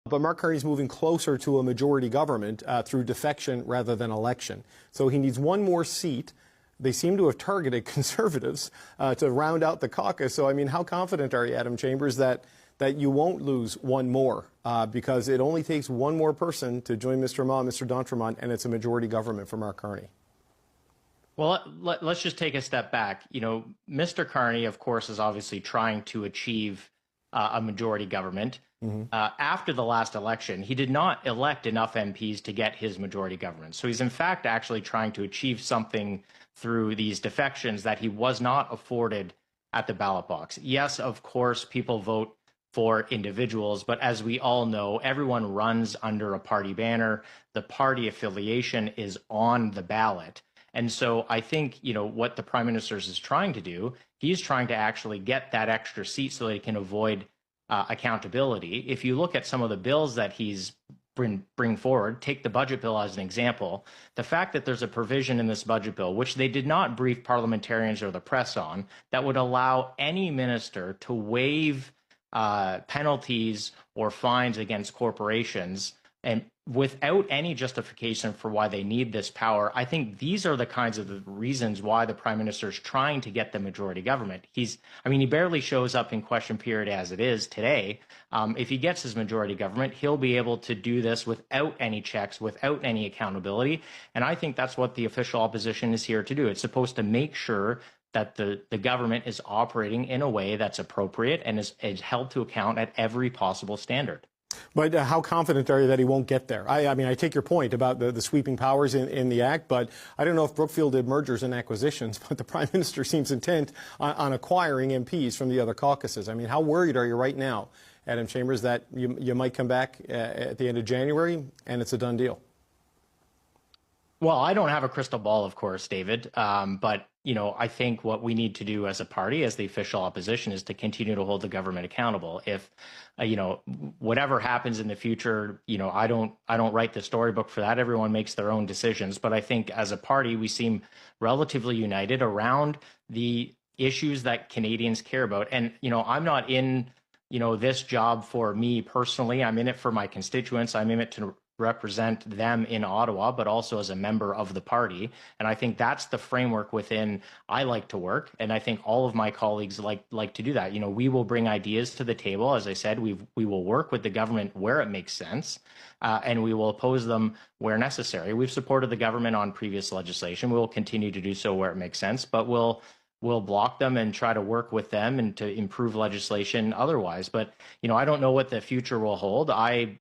But Mark Carney's moving closer to a majority government through defection rather than election. So he needs one more seat. They seem to have targeted conservatives to round out the caucus. So, I mean, how confident are you, Adam Chambers, that you won't lose one more? Because it only takes one more person to join Mr. Ma, Mr. D'Entremont, and it's a majority government for Mark Carney. Well, let's just take a step back. You know, Mr. Carney, of course, is obviously trying to achieve a majority government. After the last election, he did not elect enough MPs to get his majority government. So he's in fact actually trying to achieve something through these defections that he was not afforded at the ballot box. Yes, of course, people vote for individuals, but as we all know, everyone runs under a party banner. The party affiliation is on the ballot. And so I think, you know, what the Prime Minister is trying to do, he's trying to actually get that extra seat so that he can avoid accountability. If you look at some of the bills that he's bring forward, take the budget bill as an example, the fact that there's a provision in this budget bill, which they did not brief parliamentarians or the press on, that would allow any minister to waive penalties or fines against corporations and without any justification for why they need this power. I think these are the kinds of the reasons why the Prime Minister is trying to get the majority government. He barely shows up in question period as it is today. If he gets his majority government, he'll be able to do this without any checks, without any accountability. And I think that's what the official opposition is here to do. It's supposed to make sure that the government is operating in a way that's appropriate and is held to account at every possible standard. But how confident are you that he won't get there? I mean, I take your point about the sweeping powers in the act, but I don't know if Brookfield did mergers and acquisitions, but the Prime Minister seems intent on acquiring MPs from the other caucuses. I mean, how worried are you right now, Adam Chambers, that you might come back at the end of January and it's a done deal? Well, I don't have a crystal ball, of course, David, but you know, I think what we need to do as a party, as the official opposition, is to continue to hold the government accountable. If, you know, whatever happens in the future, you know, I don't write the storybook for that. Everyone makes their own decisions. But I think as a party, we seem relatively united around the issues that Canadians care about. And, you know, I'm not in, you know, this job for me personally. I'm in it for my constituents. I'm in it to represent them in Ottawa, but also as a member of the party. And I think that's the framework within I like to work. And I think all of my colleagues like to do that. You know, we will bring ideas to the table. As I said, we will work with the government where it makes sense, and we will oppose them where necessary. We've supported the government on previous legislation. We will continue to do so where it makes sense, but we'll block them and try to work with them and to improve legislation otherwise. But, you know, I don't know what the future will hold. I